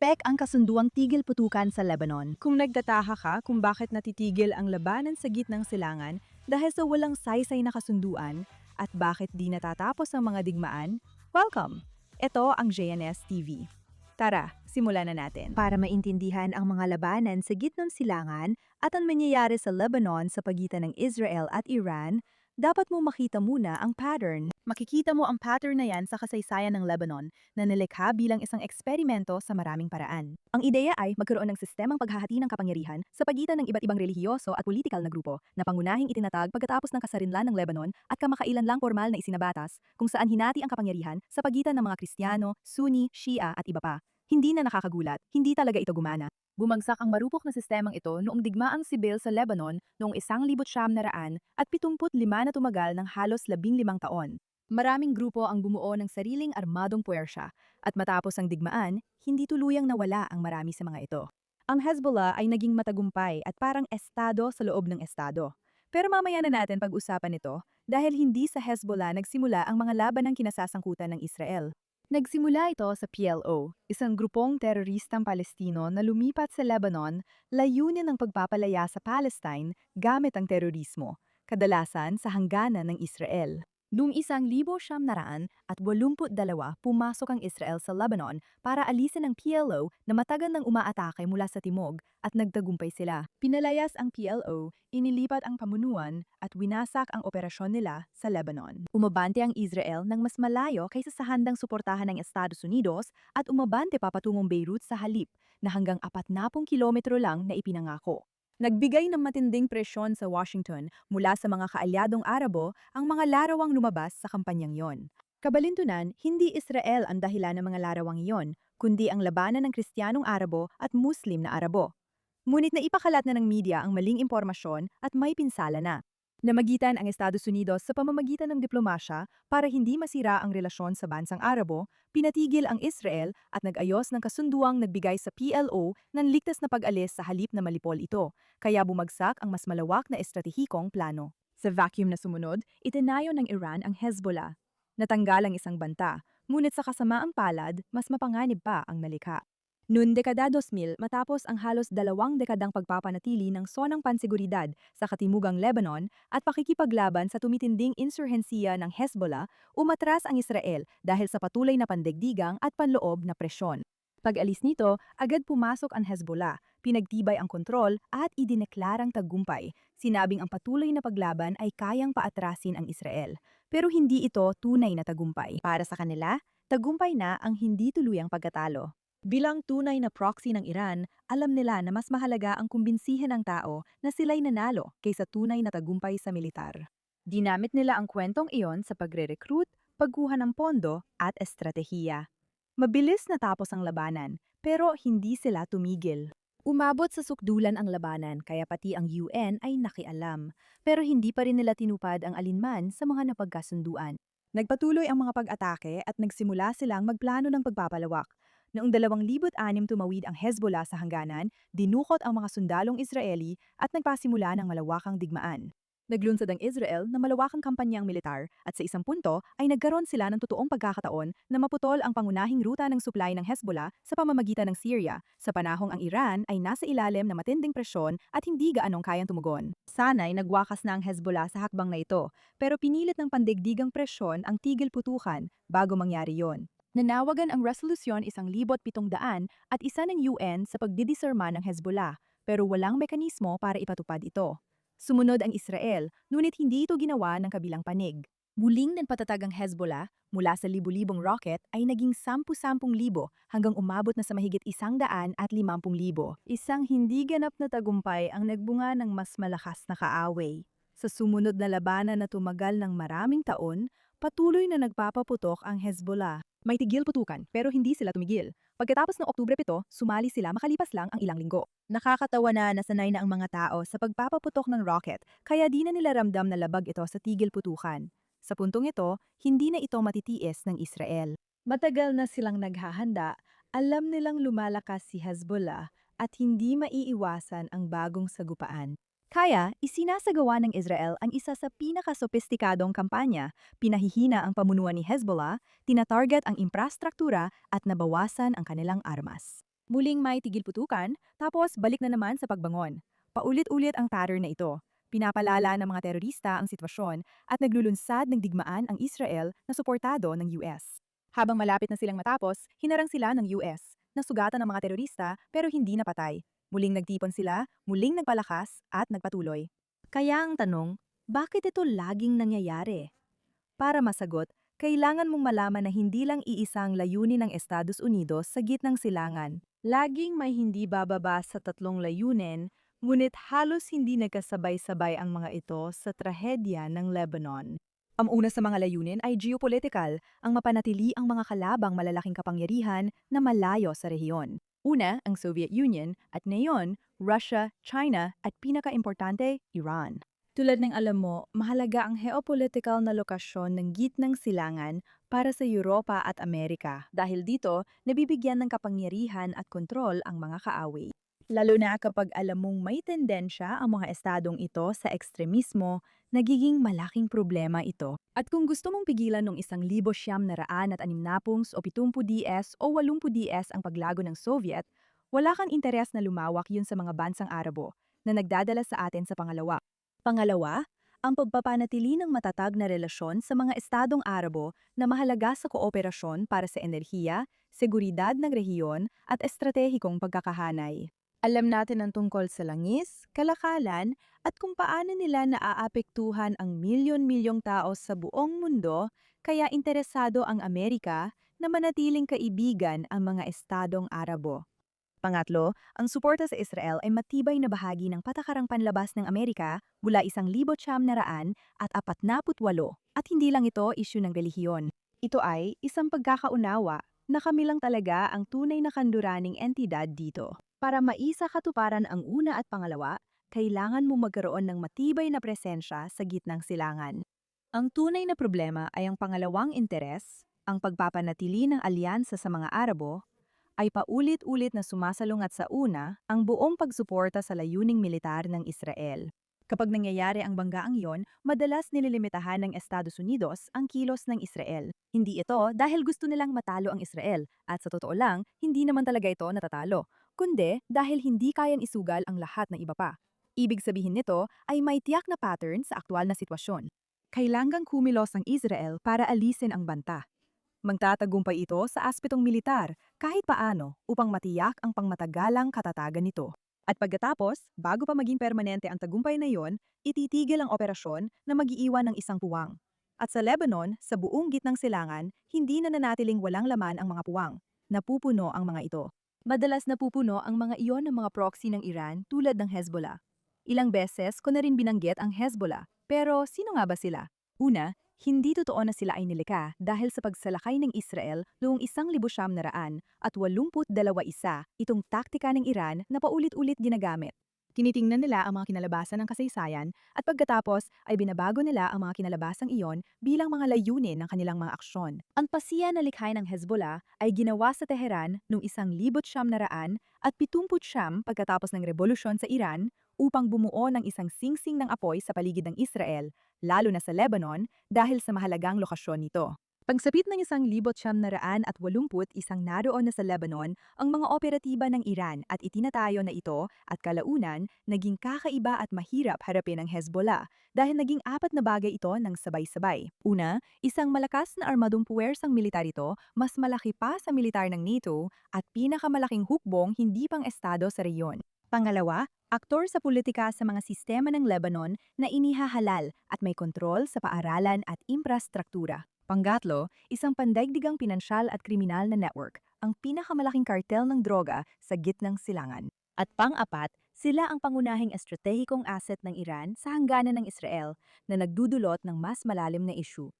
Pek ang kasunduang tigil putukan sa Lebanon. Kung nagtataka ka kung bakit natitigil ang labanan sa gitnang silangan dahil sa walang saysay na kasunduan at bakit di natatapos ang mga digmaan, welcome! Ito ang JNS TV. Tara, simulan na natin. Para maintindihan ang mga labanan sa gitnang silangan at ang mangyayari sa Lebanon sa pagitan ng Israel at Iran, dapat mo makita muna ang pattern. Makikita mo ang pattern na yan sa kasaysayan ng Lebanon na nilikha bilang isang eksperimento sa maraming paraan. Ang ideya ay magkaroon ng sistemang paghahati ng kapangyarihan sa pagitan ng iba't ibang relihiyoso at politikal na grupo na pangunahing itinatag pagkatapos ng kasarinlan ng Lebanon at kamakailan lang formal na isinabatas kung saan hinati ang kapangyarihan sa pagitan ng mga Kristiyano, Sunni, Shia at iba pa. Hindi na nakakagulat, hindi talaga ito gumana. Bumagsak ang marupok na sistemang ito noong digmaang sibil sa Lebanon noong 1975 at 75 na tumagal ng halos 15 taon. Maraming grupo ang bumuo ng sariling armadong puwersya at matapos ang digmaan, hindi tuluyang nawala ang marami sa mga ito. Ang Hezbollah ay naging matagumpay at parang estado sa loob ng estado. Pero mamaya na natin pag-usapan ito dahil hindi sa Hezbollah nagsimula ang mga laban ng kinasasangkutan ng Israel. Nagsimula ito sa PLO, isang grupong teroristang Palestino na lumipat sa Lebanon, layunin ng pagpapalaya sa Palestine gamit ang terorismo, kadalasan sa hangganan ng Israel. Noong 1982, pumasok ang Israel sa Lebanon para alisin ang PLO na matagal nang umaatake mula sa timog at nagtagumpay sila. Pinalayas ang PLO, inilipat ang pamunuan at winasak ang operasyon nila sa Lebanon. Umabante ang Israel ng mas malayo kaysa sa handang suportahan ng Estados Unidos at umabante papatungong Beirut sa halip na hanggang 40 kilometro lang na ipinangako. Nagbigay ng matinding presyon sa Washington mula sa mga kaalyadong Arabo ang mga larawang lumabas sa kampanyang yon. Kabalintunan, hindi Israel ang dahilan ng mga larawang iyon, kundi ang labanan ng Kristiyanong Arabo at Muslim na Arabo. Ngunit naipakalat na ng media ang maling impormasyon at may pinsala na. Namagitan ang Estados Unidos sa pamamagitan ng diplomasya para hindi masira ang relasyon sa bansang Arabo, pinatigil ang Israel at nag-ayos ng kasunduang nagbigay sa PLO ng ligtas na pag-alis sa halip na malipol ito, kaya bumagsak ang mas malawak na estratehikong plano. Sa vacuum na sumunod, itinayo ng Iran ang Hezbollah. Natanggal ang isang banta, ngunit sa kasamaang palad, mas mapanganib pa ang nalikha. Noong dekada 2000 matapos ang halos 2 dekadang pagpapanatili ng sonang pansiguridad sa katimugang Lebanon at pakikipaglaban sa tumitinding insurhensiya ng Hezbollah, umatras ang Israel dahil sa patuloy na pandigdigang at panloob na presyon. Pag-alis nito, agad pumasok ang Hezbollah, pinagtibay ang kontrol at idineklarang tagumpay. Sinabing ang patuloy na paglaban ay kayang paatrasin ang Israel. Pero hindi ito tunay na tagumpay. Para sa kanila, tagumpay na ang hindi tuluyang pagkatalo. Bilang tunay na proxy ng Iran, alam nila na mas mahalaga ang kumbinsihin ng tao na sila'y nanalo kaysa tunay na tagumpay sa militar. Dinamit nila ang kwentong iyon sa pagre-recruit, pagkuha ng pondo at estratehiya. Mabilis natapos ang labanan, pero hindi sila tumigil. Umabot sa sukdulan ang labanan kaya pati ang UN ay nakialam, pero hindi pa rin nila tinupad ang alinman sa mga napagkasunduan. Nagpatuloy ang mga pag-atake at nagsimula silang magplano ng pagpapalawak. Noong 2006 tumawid ang Hezbollah sa hangganan, dinukot ang mga sundalong Israeli at nagpasimula ng malawakang digmaan. Naglunsad ang Israel na malawakang kampanyang militar at sa isang punto ay nagkaroon sila ng totoong pagkakataon na maputol ang pangunahing ruta ng supply ng Hezbollah sa pamamagitan ng Syria, sa panahong ang Iran ay nasa ilalim ng matinding presyon at hindi gaanong kayang tumugon. Sana'y nagwakas na ang Hezbollah sa hakbang na ito, pero pinilit ng pandigdigang presyon ang tigil putukan bago mangyari yon. Nanawagan ang Resolusyon 1700 at isa ng UN sa pagdidisarma ng Hezbollah, pero walang mekanismo para ipatupad ito. Sumunod ang Israel, ngunit hindi ito ginawa ng kabilang panig. Muling nagpatatag ang Hezbollah mula sa libu-libong rocket ay naging 10,000 hanggang umabot na sa mahigit 150,000. Isang hindi ganap na tagumpay ang nagbunga ng mas malakas na kaaway. Sa sumunod na labanan na tumagal ng maraming taon, patuloy na nagpapaputok ang Hezbollah. May tigil putukan pero hindi sila tumigil. Pagkatapos ng Oktubre 7, sumali sila makalipas lang ang ilang linggo. Nakakatawa na nasanay na ang mga tao sa pagpapaputok ng rocket kaya di na nila ramdam na labag ito sa tigil putukan. Sa puntong ito, hindi na ito matitiis ng Israel. Matagal na silang naghahanda, alam nilang lumalakas si Hezbollah at hindi maiiwasan ang bagong sagupaan. Kaya, isinasagawa ng Israel ang isa sa pinakasopistikadong kampanya, pinahihina ang pamunuan ni Hezbollah, tinatarget ang infrastruktura at nabawasan ang kanilang armas. Muling may tigil putukan, tapos balik na naman sa pagbangon. Paulit-ulit ang pattern na ito. Pinapalala ng mga terorista ang sitwasyon at naglulunsad ng digmaan ang Israel na suportado ng US. Habang malapit na silang matapos, hinarang sila ng US. Nasugatan ang mga terorista pero hindi napatay. Muling nagtipon sila, muling nagpalakas at nagpatuloy. Kaya ang tanong, bakit ito laging nangyayari? Para masagot, kailangan mong malaman na hindi lang iisang layunin ng Estados Unidos sa gitnang silangan. Laging may hindi bababa sa tatlong layunin, ngunit halos hindi nagkasabay-sabay ang mga ito sa trahedya ng Lebanon. Ang una sa mga layunin ay geopolitical, ang mapanatili ang mga kalabang malalaking kapangyarihan na malayo sa rehiyon. Una, ang Soviet Union at ngayon, Russia, China at pinakaimportante, Iran. Tulad ng alam mo, mahalaga ang geopolitical na lokasyon ng gitnang silangan para sa Europa at Amerika dahil dito nabibigyan ng kapangyarihan at kontrol ang mga kaaway. Lalo na kapag alam mong may tendensya ang mga estadong ito sa ekstremismo, nagiging malaking problema ito. At kung gusto mong pigilan ng 1,960 o 70 DS o 80 DS ang paglago ng Soviet, wala kang interes na lumawak yun sa mga bansang Arabo na nagdadala sa atin sa pangalawa. Pangalawa, ang pagpapanatili ng matatag na relasyon sa mga estadong Arabo na mahalaga sa kooperasyon para sa enerhiya, seguridad ng rehiyon at estratehikong pagkakahanay. Alam natin ang tungkol sa langis, kalakalan at kung paano nila naaapektuhan ang milyon-milyong tao sa buong mundo, kaya interesado ang Amerika na manatiling kaibigan ang mga estadong Arabo. Pangatlo, ang suporta sa Israel ay matibay na bahagi ng patakarang panlabas ng Amerika mula 1,900 at 48 at hindi lang ito isyu ng relihiyon. Ito ay isang pagkakaunawa na kami lang talaga ang tunay na kanduraning entidad dito. Para maisa katuparan ang una at pangalawa, kailangan mo magkaroon ng matibay na presensya sa gitnang silangan. Ang tunay na problema ay ang pangalawang interes, ang pagpapanatili ng alyansa sa mga Arabo, ay paulit-ulit na sumasalungat sa una ang buong pagsuporta sa layuning militar ng Israel. Kapag nangyayari ang banggaang iyon, madalas nililimitahan ng Estados Unidos ang kilos ng Israel. Hindi ito dahil gusto nilang matalo ang Israel, at sa totoo lang, hindi naman talaga ito natatalo, kundi dahil hindi kayang isugal ang lahat ng iba pa. Ibig sabihin nito ay may tiyak na pattern sa aktwal na sitwasyon. Kailangang kumilos ang Israel para alisin ang banta. Magtatagumpay ito sa aspetong militar kahit paano upang matiyak ang pangmatagalang katatagan nito. At pagkatapos, bago pa maging permanente ang tagumpay na iyon, ititigil ang operasyon na mag-iiwan ng isang puwang. At sa Lebanon, sa buong gitnang silangan, hindi na nanatiling walang laman ang mga puwang. Napupuno ang mga ito. Madalas napupuno ang mga iyon ng mga proxy ng Iran tulad ng Hezbollah. Ilang beses ko na rin binanggit ang Hezbollah, pero sino nga ba sila? Una, hindi totoo na sila ay nilikha dahil sa pagsalakay ng Israel noong 1982 itong taktika ng Iran na paulit-ulit ginagamit. Tinitingnan nila ang mga kinalabasan ng kasaysayan at pagkatapos ay binabago nila ang mga kinalabasang iyon bilang mga layunin ng kanilang mga aksyon. Ang pasiya na likhay ng Hezbollah ay ginawa sa Teheran noong 1979 at 79 pagkatapos ng revolusyon sa Iran upang bumuo ng isang singsing ng apoy sa paligid ng Israel, lalo na sa Lebanon dahil sa mahalagang lokasyon nito. Pagsapit ng 1981 naroon na sa Lebanon ang mga operatiba ng Iran at itinatayo na ito at kalaunan naging kakaiba at mahirap harapin ng Hezbollah dahil naging apat na bagay ito ng sabay-sabay. Una, isang malakas na armadong puwersang militar ito, mas malaki pa sa militar ng NATO at pinakamalaking hukbong hindi pang estado sa reyon. Pangalawa, aktor sa politika sa mga sistema ng Lebanon na inihahalal at may kontrol sa paaralan at infrastruktura. Pangatlo, isang pandaigdigang pinansyal at kriminal na network, ang pinakamalaking kartel ng droga sa gitnang silangan. At pang-apat, sila ang pangunahing estratehikong asset ng Iran sa hangganan ng Israel na nagdudulot ng mas malalim na issue.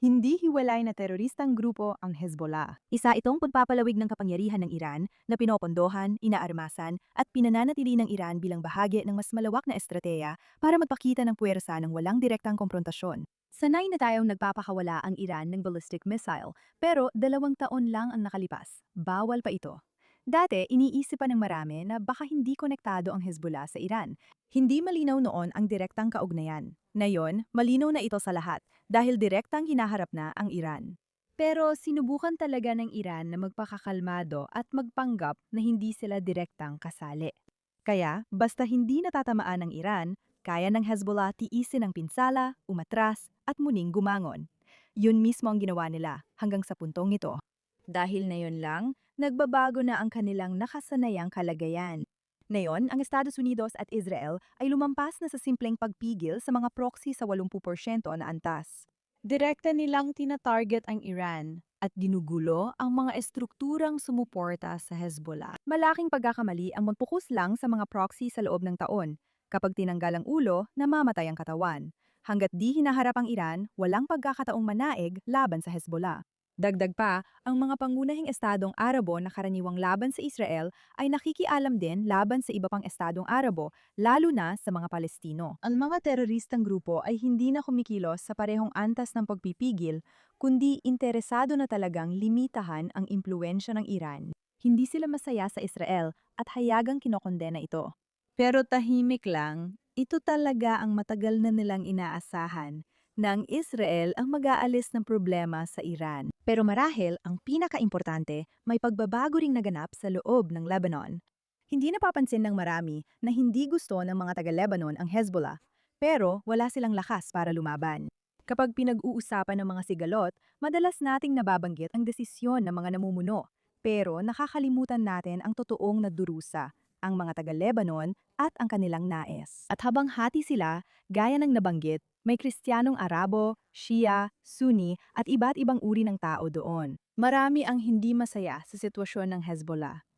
Hindi hiwalay na teroristang grupo ang Hezbollah. Isa itong pagpapalawig ng kapangyarihan ng Iran na pinopondohan, inaarmasan at pinananatili ng Iran bilang bahagi ng mas malawak na estratehiya para magpakita ng puwersa ng walang direktang komprontasyon. Sanay na tayong nagpapakawala ang Iran ng ballistic missile, pero 2 taon lang ang nakalipas. Bawal pa ito. Dati, iniisip pa ng marami na baka hindi konektado ang Hezbollah sa Iran. Hindi malinaw noon ang direktang kaugnayan. Ngayon, malinaw na ito sa lahat dahil direktang hinaharap na ang Iran. Pero sinubukan talaga ng Iran na magpakakalmado at magpanggap na hindi sila direktang kasali. Kaya, basta hindi natatamaan ng Iran, kaya ng Hezbollah tiisin ang pinsala, umatras, at muling gumangon. Yun mismo ang ginawa nila hanggang sa puntong ito. Dahil na yun lang, nagbabago na ang kanilang nakasanayang kalagayan. Ngayon, ang Estados Unidos at Israel ay lumampas na sa simpleng pagpigil sa mga proxy sa 80% na antas. Direkta nilang tina-target ang Iran at ginugulo ang mga estrukturang sumuporta sa Hezbollah. Malaking pagkakamali ang magpukus lang sa mga proxy sa loob ng taon. Kapag tinanggal ang ulo, namamatay ang katawan. Hanggat di hinaharap ang Iran, walang pagkakataong manaig laban sa Hezbollah. Dagdag pa, ang mga pangunahing estadong Arabo na karaniwang laban sa Israel ay nakikialam din laban sa iba pang estadong Arabo, lalo na sa mga Palestino. Ang mga teroristang grupo ay hindi na kumikilos sa parehong antas ng pagpipigil, kundi interesado na talagang limitahan ang impluensya ng Iran. Hindi sila masaya sa Israel at hayagang kinokondena ito. Pero tahimik lang, ito talaga ang matagal na nilang inaasahan ng Israel ang mag-aalis ng problema sa Iran. Pero marahil, ang pinakaimportante, may pagbabago ring naganap sa loob ng Lebanon. Hindi napapansin ng marami na hindi gusto ng mga taga-Lebanon ang Hezbollah, pero wala silang lakas para lumaban. Kapag pinag-uusapan ng mga sigalot, madalas nating nababanggit ang desisyon ng mga namumuno, pero nakakalimutan natin ang totoong nadurusa, ang mga taga-Lebanon at ang kanilang nais. At habang hati sila, gaya ng nabanggit, may Kristiyanong Arabo, Shia, Sunni at iba't ibang uri ng tao doon. Marami ang hindi masaya sa sitwasyon ng Hezbollah.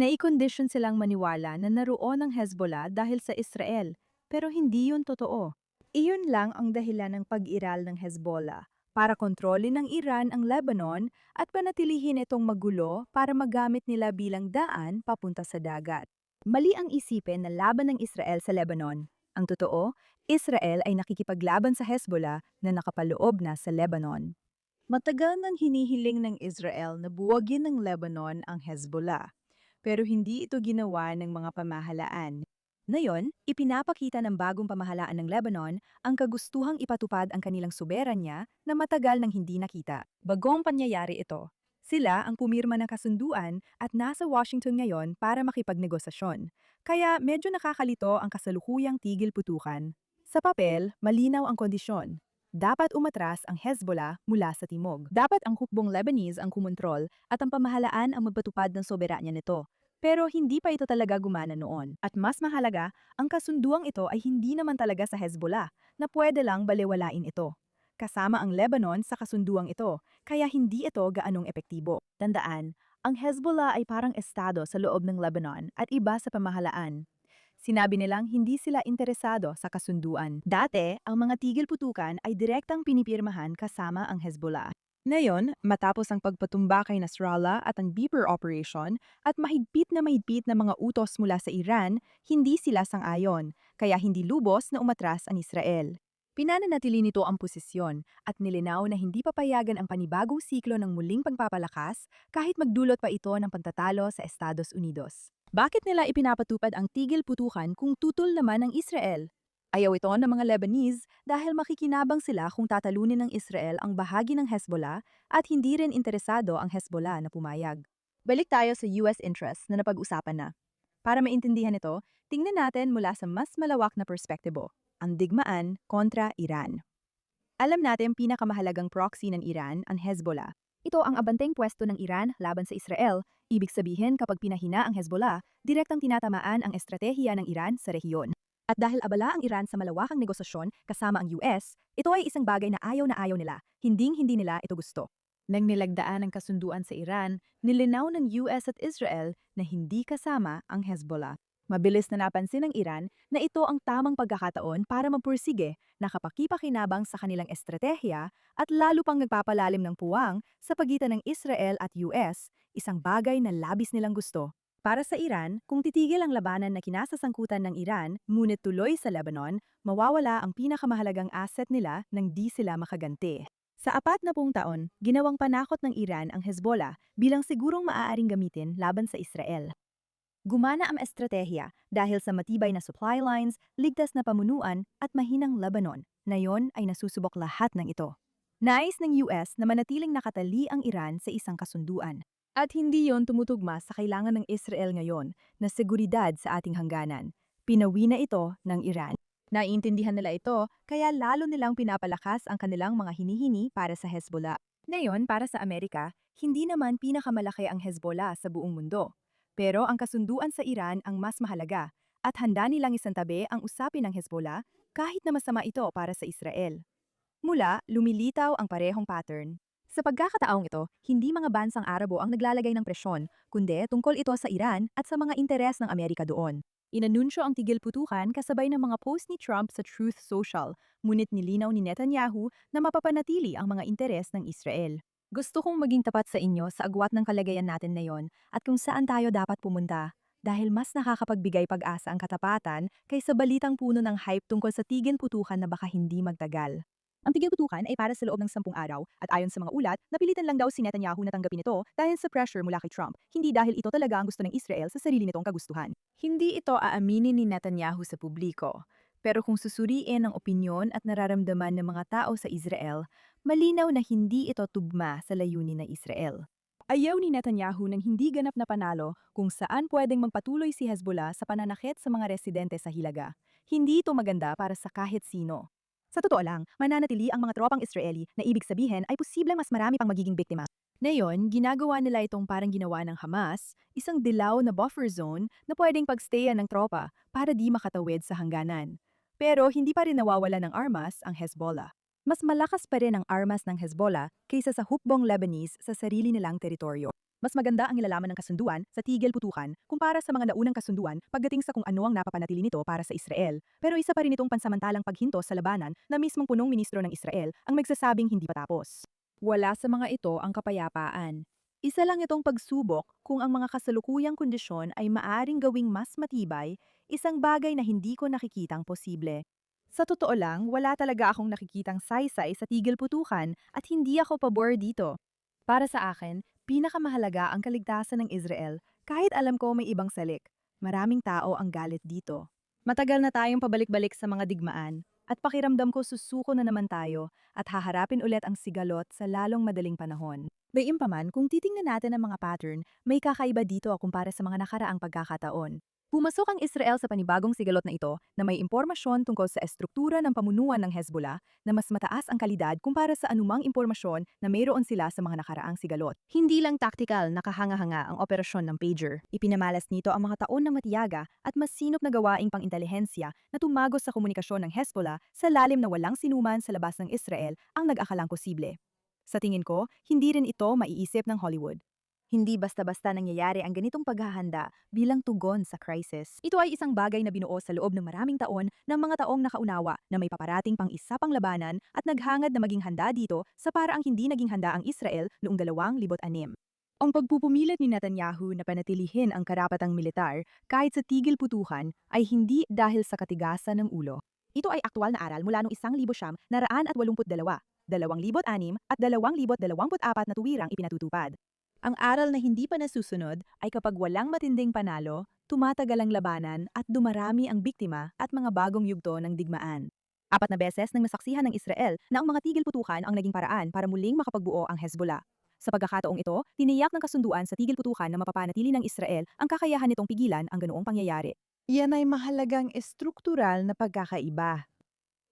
Naikondisyon silang maniwala na naroon ang Hezbollah dahil sa Israel, pero hindi yun totoo. Iyon lang ang dahilan ng pag-iral ng Hezbollah, para kontrolin ng Iran ang Lebanon at panatilihin itong magulo para magamit nila bilang daan papunta sa dagat. Mali ang isipin na laban ng Israel sa Lebanon. Ang totoo, Israel ay nakikipaglaban sa Hezbollah na nakapaloob na sa Lebanon. Matagal nang hinihiling ng Israel na buwagin ng Lebanon ang Hezbollah, pero hindi ito ginawa ng mga pamahalaan. Ngayon, ipinapakita ng bagong pamahalaan ng Lebanon ang kagustuhang ipatupad ang kanilang soberanya na matagal nang hindi nakita. Bagong pangyayari ito. Sila ang pumirma ng kasunduan at nasa Washington ngayon para makipagnegosasyon. Kaya medyo nakakalito ang kasalukuyang tigil putukan. Sa papel, malinaw ang kondisyon. Dapat umatras ang Hezbollah mula sa timog. Dapat ang hukbong Lebanese ang kumontrol at ang pamahalaan ang magpatupad ng soberanya nito. Pero hindi pa ito talaga gumana noon. At mas mahalaga, ang kasunduang ito ay hindi naman talaga sa Hezbollah, na pwede lang balewalain ito. Kasama ang Lebanon sa kasunduang ito, kaya hindi ito gaanong epektibo. Tandaan, ang Hezbollah ay parang estado sa loob ng Lebanon at iba sa pamahalaan. Sinabi nilang hindi sila interesado sa kasunduan. Dati, ang mga tigil putukan ay direktang pinipirmahan kasama ang Hezbollah. Ngayon, matapos ang pagpatumba kay Nasrallah at ang Beeper Operation at mahigpit na mga utos mula sa Iran, hindi sila sang-ayon, kaya hindi lubos na umatras ang Israel. Pinananatili nito ang posisyon at nilinaw na hindi papayagan ang panibagong siklo ng muling pagpapalakas kahit magdulot pa ito ng pantatalo sa Estados Unidos. Bakit nila ipinapatupad ang tigil putukan kung tutol naman ang Israel? Ayaw ito ng mga Lebanese dahil makikinabang sila kung tatalunin ng Israel ang bahagi ng Hezbollah at hindi rin interesado ang Hezbollah na pumayag. Balik tayo sa US interest na napag-usapan na. Para maintindihan ito, tingnan natin mula sa mas malawak na perspektibo, ang digmaan kontra Iran. Alam natin pinakamahalagang proxy ng Iran ang Hezbollah. Ito ang abanteng pwesto ng Iran laban sa Israel. Ibig sabihin kapag pinahina ang Hezbollah, direktang tinatamaan ang estratehiya ng Iran sa rehiyon. At dahil abala ang Iran sa malawakang negosasyon kasama ang US, ito ay isang bagay na ayaw nila, hinding-hindi nila ito gusto. Nang nilagdaan ang kasunduan sa Iran, nilinaw ng US at Israel na hindi kasama ang Hezbollah. Mabilis na napansin ng Iran na ito ang tamang pagkakataon para mapursige, nakapakipakinabang sa kanilang estratehiya at lalo pang nagpapalalim ng puwang sa pagitan ng Israel at US, isang bagay na labis nilang gusto. Para sa Iran, kung titigil ang labanan na kinasasangkutan ng Iran, ngunit tuloy sa Lebanon, mawawala ang pinakamahalagang asset nila nang di sila makaganti. Sa 40 taon, ginawang panakot ng Iran ang Hezbollah bilang sigurong maaaring gamitin laban sa Israel. Gumana ang estratehiya dahil sa matibay na supply lines, ligtas na pamunuan at mahinang Lebanon. Ngayon ay nasusubok lahat ng ito. Nais ng US na manatiling nakatali ang Iran sa isang kasunduan. At hindi yon tumutugma sa kailangan ng Israel ngayon na seguridad sa ating hangganan. Pinawi na ito ng Iran. Naiintindihan nila ito, kaya lalo nilang pinapalakas ang kanilang mga hinihini para sa Hezbollah. Ngayon, para sa Amerika, hindi naman pinakamalaki ang Hezbollah sa buong mundo. Pero ang kasunduan sa Iran ang mas mahalaga, at handa nilang isantabi ang usapin ng Hezbollah kahit na masama ito para sa Israel. Mula, lumilitaw ang parehong pattern. Sa pagkakataong ito, hindi mga bansang Arabo ang naglalagay ng presyon, kundi tungkol ito sa Iran at sa mga interes ng Amerika doon. Inanunsyo ang tigil putukan kasabay ng mga post ni Trump sa Truth Social, ngunit nilinaw ni Netanyahu na mapapanatili ang mga interes ng Israel. Gusto kong maging tapat sa inyo sa agwat ng kalagayan natin ngayon at kung saan tayo dapat pumunta, dahil mas nakakapagbigay pag-asa ang katapatan kaysa balitang puno ng hype tungkol sa tigil putukan na baka hindi magtagal. Ang tigil putukan ay para sa loob ng 10 araw at ayon sa mga ulat, napilitan lang daw si Netanyahu na tanggapin ito dahil sa pressure mula kay Trump, hindi dahil ito talaga ang gusto ng Israel sa sarili nitong kagustuhan. Hindi ito aaminin ni Netanyahu sa publiko. Pero kung susuriin ang opinyon at nararamdaman ng mga tao sa Israel, malinaw na hindi ito tugma sa layunin ng Israel. Ayaw ni Netanyahu ng hindi ganap na panalo kung saan pwedeng magpatuloy si Hezbollah sa pananakit sa mga residente sa Hilaga. Hindi ito maganda para sa kahit sino. Sa totoo lang, mananatili ang mga tropang Israeli na ibig sabihin ay posibleng mas marami pang magiging biktima. Ngayon, ginagawa nila itong parang ginawa ng Hamas, isang dilaw na buffer zone na pwedeng pagstayan ng tropa para di makatawid sa hangganan. Pero hindi pa rin nawawala ng armas ang Hezbollah. Mas malakas pa rin ang armas ng Hezbollah kaysa sa hukbong Lebanese sa sarili nilang teritoryo. Mas maganda ang nilalaman ng kasunduan sa tigil putukan kumpara sa mga naunang kasunduan pagdating sa kung ano ang napapanatili nito para sa Israel. Pero isa pa rin itong pansamantalang paghinto sa labanan na mismong punong ministro ng Israel ang magsasabing hindi pa tapos. Wala sa mga ito ang kapayapaan. Isa lang itong pagsubok kung ang mga kasalukuyang kondisyon ay maaring gawing mas matibay, isang bagay na hindi ko nakikitang posible. Sa totoo lang, wala talaga akong nakikitang saysay sa tigil putukan at hindi ako pabor dito. Para sa akin, pinakamahalaga ang kaligtasan ng Israel kahit alam ko may ibang salik. Maraming tao ang galit dito. Matagal na tayong pabalik-balik sa mga digmaan at pakiramdam ko susuko na naman tayo at haharapin ulit ang sigalot sa lalong madaling panahon. Gayunpaman, kung titingnan natin ang mga pattern, may kakaiba dito kumpara sa mga nakaraang pagkakataon. Pumasok ang Israel sa panibagong sigalot na ito na may impormasyon tungkol sa estruktura ng pamunuan ng Hezbollah na mas mataas ang kalidad kumpara sa anumang impormasyon na mayroon sila sa mga nakaraang sigalot. Hindi lang taktikal nakahanga-hanga ang operasyon ng pager. Ipinamalas nito ang mga taon ng matiyaga at mas sinop na gawaing pang-intelihensya na tumagos sa komunikasyon ng Hezbollah sa lalim na walang sinuman sa labas ng Israel ang nag-akalang posible. Sa tingin ko, hindi rin ito maiisip ng Hollywood. Hindi basta-basta nangyayari ang ganitong paghahanda bilang tugon sa crisis. Ito ay isang bagay na binuo sa loob ng maraming taon ng mga taong nakaunawa na may paparating pang isa pang labanan at naghangad na maging handa dito sa paraang hindi naging handa ang Israel noong 2006. Ang pagpupumilit ni Netanyahu na panatilihin ang karapatang militar kahit sa tigil putukan ay hindi dahil sa katigasan ng ulo. Ito ay aktwal na aral mula noong 1982, 2006 at 2024 na tuwirang ipinatutupad. Ang aral na hindi pa nasusunod ay kapag walang matinding panalo, tumatagal ang labanan at dumarami ang biktima at mga bagong yugto ng digmaan. 4 na beses nang nasaksihan ng Israel na ang mga tigil putukan ang naging paraan para muling makapagbuo ang Hezbollah. Sa pagkakataong ito, tiniyak ng kasunduan sa tigil putukan na mapapanatili ng Israel ang kakayahan nitong pigilan ang ganoong pangyayari. Yan ay mahalagang estruktural na pagkakaiba.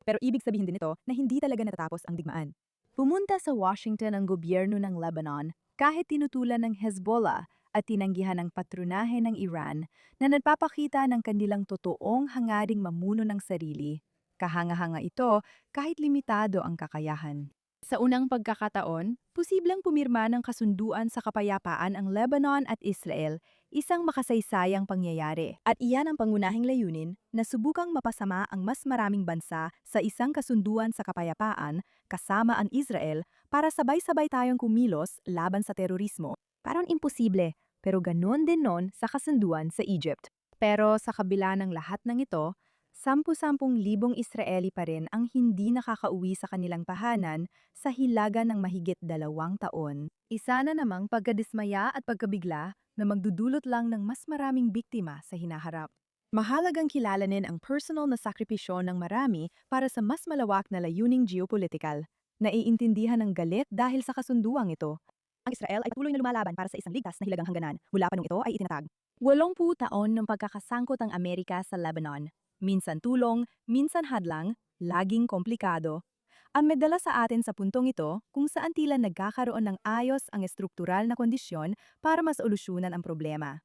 Pero ibig sabihin din ito na hindi talaga natatapos ang digmaan. Pumunta sa Washington ang gobyerno ng Lebanon kahit tinutulan ng Hezbollah at tinanggihan ng patronahe ng Iran na nagpapakita ng kanilang totoong hangaring mamuno ng sarili. Kahanga-hanga ito kahit limitado ang kakayahan. Sa unang pagkakataon, posibleng pumirma ng kasunduan sa kapayapaan ang Lebanon at Israel, isang makasaysayang pangyayari. At iyan ang pangunahing layunin na subukang mapasama ang mas maraming bansa sa isang kasunduan sa kapayapaan kasama ang Israel para sabay-sabay tayong kumilos laban sa terorismo. Parang imposible, pero ganon din nun sa kasunduan sa Egypt. Pero sa kabila ng lahat ng ito, 10,000 Israeli pa rin ang hindi nakakauwi sa kanilang tahanan sa hilaga ng mahigit 2 taon. Isa na namang pagkadismaya at pagkabigla na magdudulot lang ng mas maraming biktima sa hinaharap. Mahalagang kilalanin ang personal na sakripisyo ng marami para sa mas malawak na layuning geopolitikal. Naiintindihan ng galit dahil sa kasunduang ito. Ang Israel ay patuloy na lumalaban para sa isang ligtas na hilagang hangganan. Mula pa nung ito ay itinatag. 80 taon ng pagkakasangkot ng Amerika sa Lebanon. Minsan tulong, minsan hadlang, laging komplikado. Ang medala sa atin sa puntong ito kung saan tila nagkakaroon ng ayos ang estruktural na kondisyon para masolusyonan ang problema.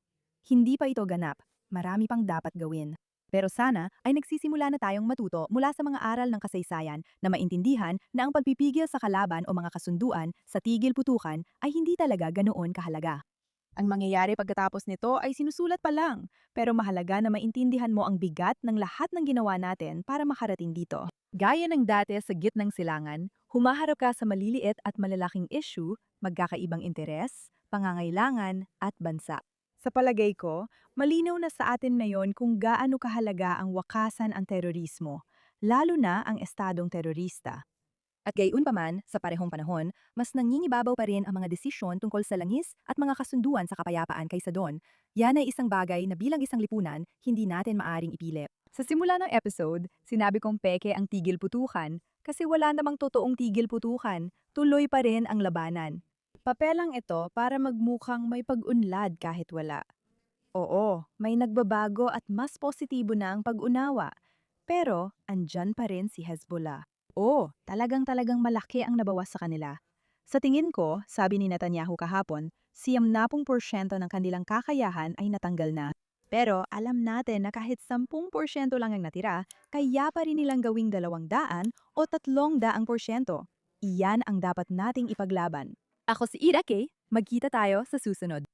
Hindi pa ito ganap, marami pang dapat gawin. Pero sana ay nagsisimula na tayong matuto mula sa mga aral ng kasaysayan na maintindihan na ang pagpipigil sa kalaban o mga kasunduan sa tigil-putukan ay hindi talaga ganoon kahalaga. Ang mangyayari pagkatapos nito ay sinusulat pa lang, pero mahalaga na maintindihan mo ang bigat ng lahat ng ginawa natin para makarating dito. Gaya ng dati sa gitnang silangan, humaharap ka sa maliliit at malalaking issue, magkakaibang interes, pangangailangan at bansa. Sa palagay ko, malinaw na sa atin ngayon kung gaano kahalaga ang wakasan ang terorismo, lalo na ang estadong terorista. At gayunpaman, sa parehong panahon, mas nangingibabaw pa rin ang mga desisyon tungkol sa langis at mga kasunduan sa kapayapaan kaysa doon. Yan ay isang bagay na bilang isang lipunan, hindi natin maaring ipili. Sa simula ng episode, sinabi kong peke ang tigil-putukan kasi wala namang totoong tigil-putukan, tuloy pa rin ang labanan. Papelang ito para magmukhang may pag-unlad kahit wala. Oo, may nagbabago at mas positibo na ang pag-unawa. Pero, andyan pa rin si Hezbollah. Talagang malaki ang nabawas sa kanila. Sa tingin ko, sabi ni Netanyahu kahapon, 70% ng kanilang kakayahan ay natanggal na. Pero alam natin na kahit 10% lang ang natira, kaya pa rin nilang gawing 200 o 300%. Iyan ang dapat nating ipaglaban. Ako si Ira Kay, magkita tayo sa susunod.